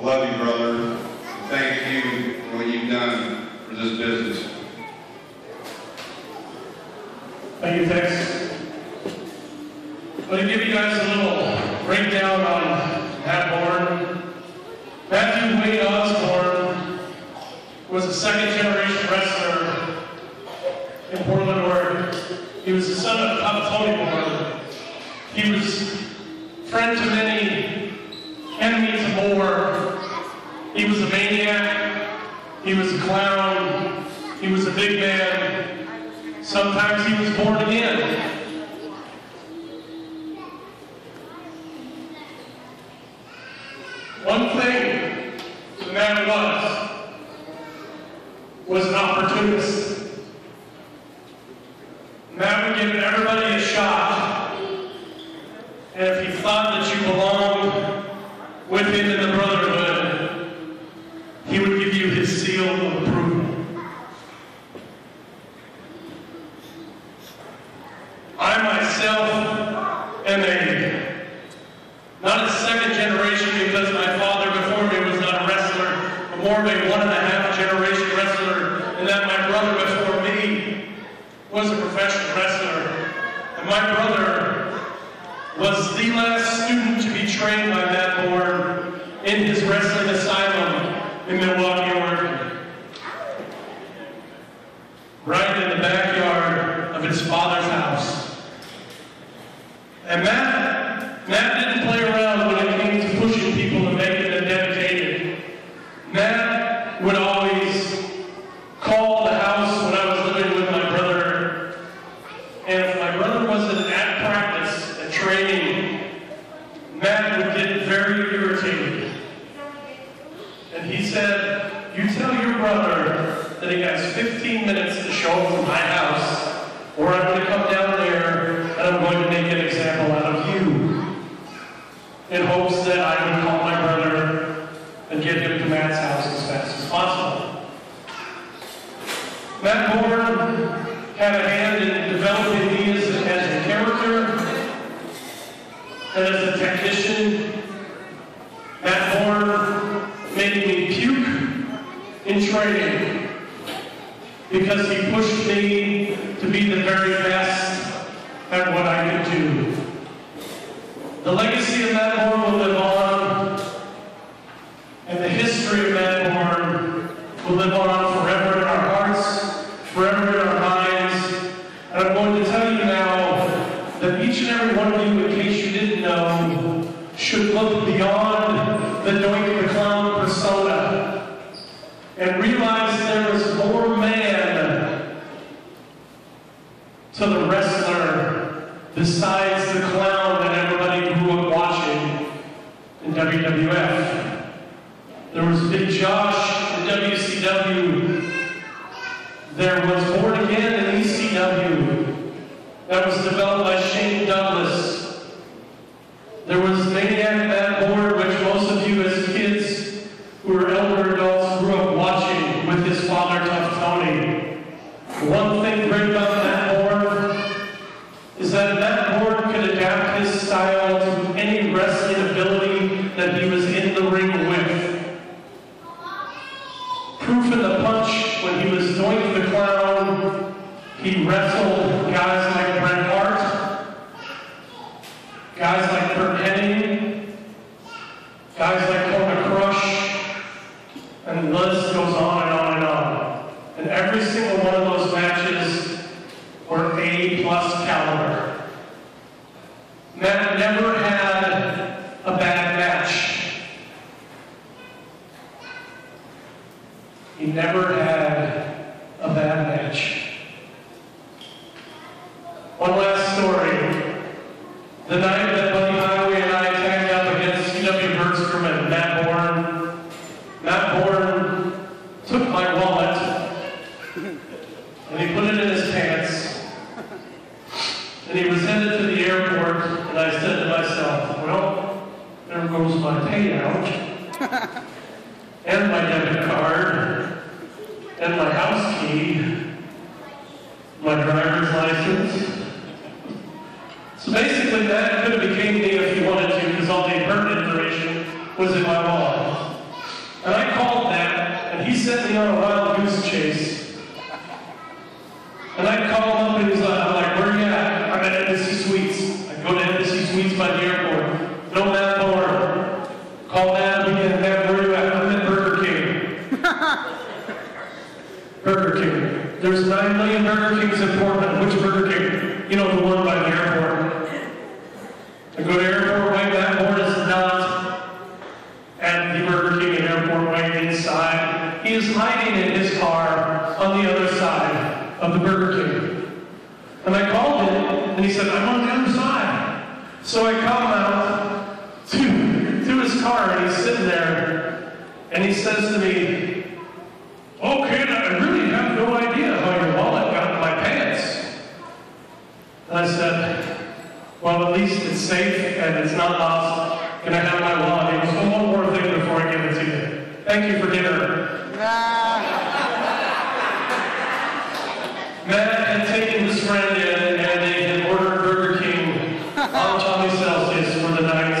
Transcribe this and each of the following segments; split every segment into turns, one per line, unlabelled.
I love you, brother. Thank you for what you've done for this business.
Thank you, Tex. I'm going to give you guys a little breakdown on Matt Borne. Matthew Wade Osborne was a second-generation wrestler in Portland, Oregon. He was the son of Tony Borne. He was friend to many, enemies of war. He was a maniac. He was a clown. He was a big man. Sometimes he was born again. One thing the man was an opportunist. Matt would give everybody a shot, and if he thought that you belonged with him in the brotherhood, he would give you his seal of approval. I myself am not a second generation because my father before me was not a wrestler, but more of a 1.5 generation wrestler, and that my brother before me was a professional wrestler. And my brother was the last student to be trained by Matt Borne in his wrestling asylum in Milwaukee, Oregon. Right in the backyard of his father's house. And Matt didn't play around when it came to pushing people and making them dedicated. Matt would always call the house when I was living with my brother. And if my brother wasn't at practice, at training, Matt would get very irritated. And he said, "You tell your brother that he has 15 minutes to show up from my house, or I'm going to come down there and I'm going to make an example out of you," in hopes that I would call my brother and get him to Matt's house as fast as possible. Matt Borne had a hand in developing me as a character and as a technician. Matt Borne made me puke in training because he pushed me to be the very best at what I could do. The legacy of Matt Borne will live on, and the history of Matt Borne will live on forever in our hearts, forever in our minds. And I'm going to tell you now that each and every one of you, in case you didn't know, should look beyond the Doink the Clown persona and realize there is more man to the wrestler besides the clown that everybody grew up watching in WWF. There was Big Josh in WCW. There was Borne Again in ECW. That was developed by Shane Douglas. There was Maniac Matt Borne, which most of you as kids who were elder adults grew up watching with his father, Tough Tony. One thing great about Matt Borne is that Matt Borne could adapt his style to any wrestling ability that he was in the ring with. Proof in the punch, when he was Doink the Clown, he wrestled guys like Bret Hart, guys like Kurt Hennig, guys like Kona Crush, and the list goes on and on and on. And every single one of those matches were A+ caliber. Matt never had a bad match. He never had a bad match. One last story. The night that Buddy Highway and I tagged up against C.W. Bergstrom and Matt Borne took my wallet and he put it in his pants. And he was headed to the airport, and I said to myself, well, there goes my payout, and my debit card, and my house key, my driver's license. So basically that could have became me if he wanted to, because all the pertinent information was in my wallet. me on a wild goose chase. And I call him up and he's like, I'm like, where are you at? I'm at Embassy Suites. I go to Embassy Suites by the airport. No Matt Borne. Call Matt again. Matt, where are you at? I'm at Burger King. Burger King. There's 9 million Burger Kings in Portland. Which Burger King? You know, the one by the airport. I go to Airport Way. Matt Borne is not at the Burger King at Airport Way inside. He is hiding in his car on the other side of the Burger King. And I called him, and he said, I'm on the other side. So I come out to his car, and he's sitting there, and he says to me, oh, kid, I really have no idea how your wallet got in my pants. And I said, well, at least it's safe, and it's not lost. Can I have my wallet? He goes, one more thing before I give it to you. Thank you for dinner. Matt had taken his friend in, and they had ordered Burger King on Tommy Celsius for the night.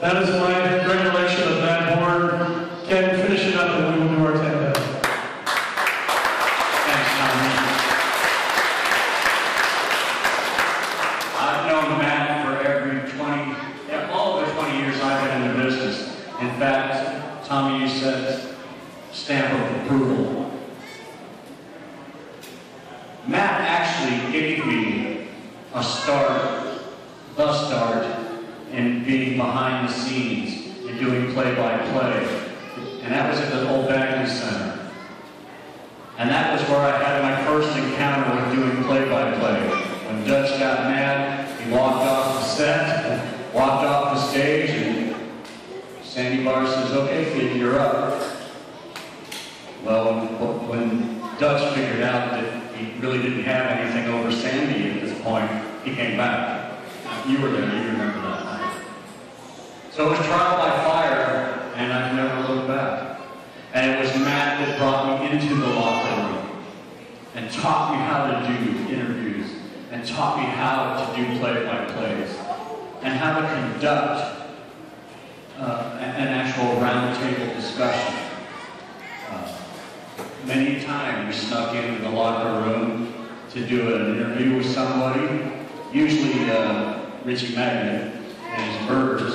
That is my recollection of Matt Borne. Ken, finish it up and we will do our 10 minutes.
Thanks, Tommy. I've known Matt for all of the 20 years I've been in the business. In fact, Tommy, you said stamp of approval. Matt actually gave me the start in being behind the scenes and doing play-by-play. And that was at the old Bagley Center. And that was where I had my first encounter with doing play-by-play. When Dutch got mad, he walked off the set, walked off the stage, and Sandy Barr says, okay, kid, you're up. Well, when Dutch figured out that he really didn't have anything over Sandy at this point, he came back. You were there, you remember that night. So it was trial by fire, and I've never looked back. And it was Matt that brought me into the locker room and taught me how to do interviews and taught me how to do play-by-plays and how to conduct an actual round-table discussion. Many times we snuck into the locker room to do an interview with somebody, usually Richie Magnet and his burgers,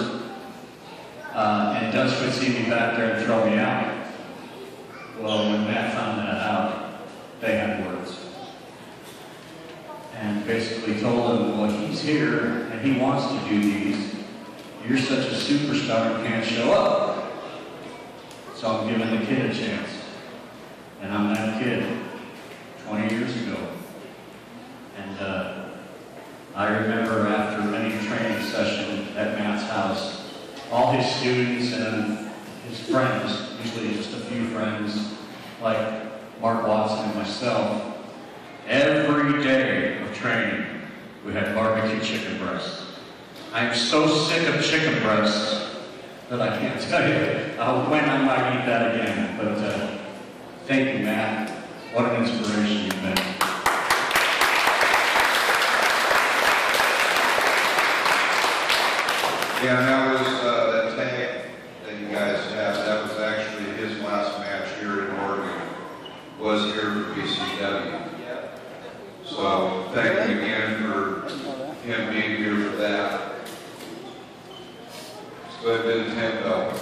and Dutch would see me back there and throw me out. Well, when Matt found that out, they had words. And basically told him, well, he's here and he wants to do these. You're such a superstar and can't show up. So I'm giving the kid a chance. And I'm that kid 20 years ago. And I remember after many training sessions at Matt's house, all his students and his friends, usually just a few friends, like Mark Watson and myself, every day of training, we had barbecue chicken breasts. I am so sick of chicken breasts that I can't tell you when I might eat that again. But thank you, Matt. What an inspiration you've been.
Yeah, and that was that tag that you guys have. That was actually his last match here in Oregon. Was here for BCW. So thank you again for him being here for that. Let's go ahead and do the 10 bell.